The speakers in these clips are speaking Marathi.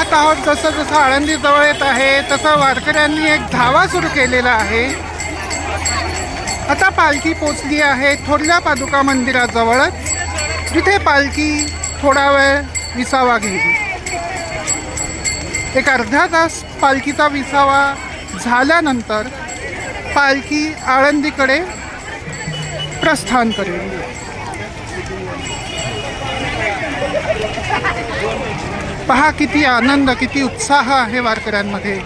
पाहत आहोत जसं जसं आळंदी जवळ येत आहे तसं वारकऱ्यांनी एक धावा सुरू केलेला आहे। आता पालखी पोचली आहे थोरल्या पादुका मंदिराजवळच, जिथे पालखी थोडा वेळ विसावा घेईल। एक अर्धा तास पालखीचा विसावा झाल्यानंतर पालखी आळंदीकडे प्रस्थान करेल। पहा किती आनंद, किती उत्साह आहे वारकऱ्यांमध्ये।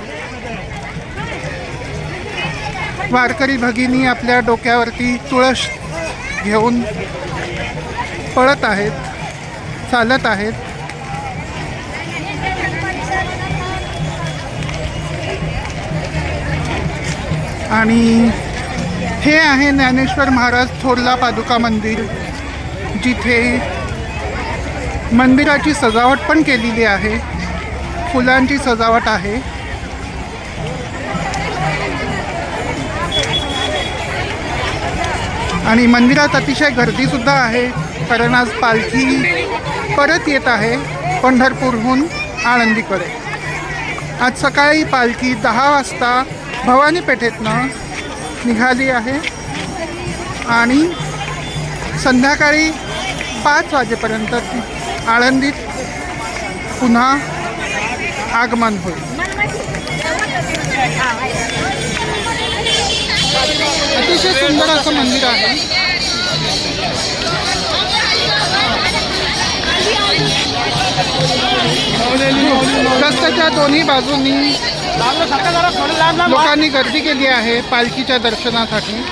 वारकरी भगिनी आपल्या डोक्यावरती तुळस घेऊन पळत आहेत, चालत आहेत। आणि हे आहे ज्ञानेश्वर महाराज थोरला पादुका मंदिर, जिथे मंदिराची सजावट पण केलेली आहे, फुलांची सजावट आहे। आणि मंदिरात अतिशय गर्दी सुद्धा आहे, कारण आज पालखी परत येत आहे पंढरपूरहून आळंदीकडे। आज सकाळी पालखी 10 वाजता भवानी पेठेतनं निघाली आहे आणि संध्याकाळी 5 वाजेपर्यंत आळंदीत पुन्हा आगमन होईल। अतिशय सुंदर असं मंदिर आहे। रस्त्याच्या दोन्ही बाजूंनी लोकांनी गर्दी केली आहे पालखीच्या दर्शनासाठी।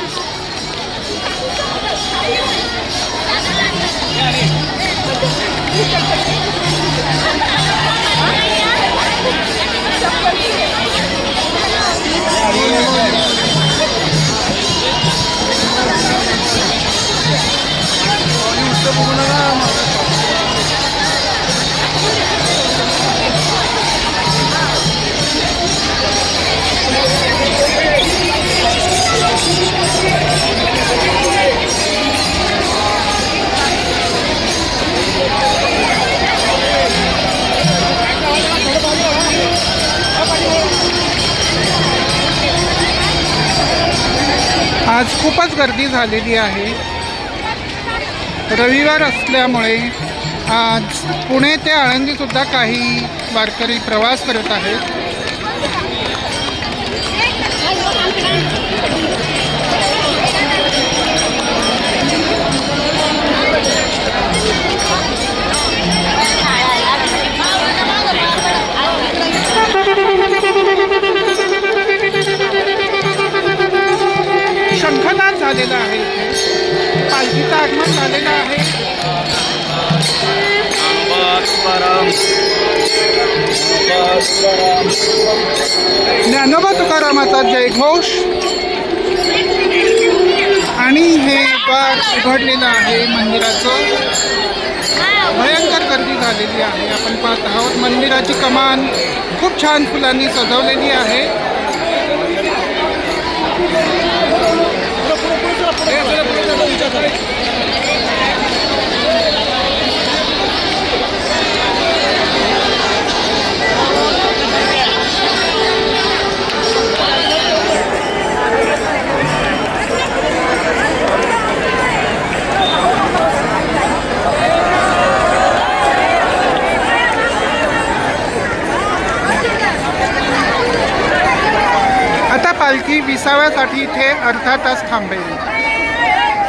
आज खूपच गर्दी झालेली आहे। रविवार असल्यामुळे आज पुणे ते आळंदीसुद्धा काही वारकरी प्रवास करत आहेत। शंखनाद झालेला आहे, पालखीचं आगमन झालेलं आहे। ज्ञानोबा तुकारामाचा जयघोष आणि हे द्वार उघडलेलं आहे मंदिराचं। भयंकर गर्दी झालेली आहे। आपण पाहत आहोत मंदिराची कमान खूप छान फुलांनी सजवलेली आहे। आता पालखी विसाव्यासाठी इथे अर्धा तास थांबेल।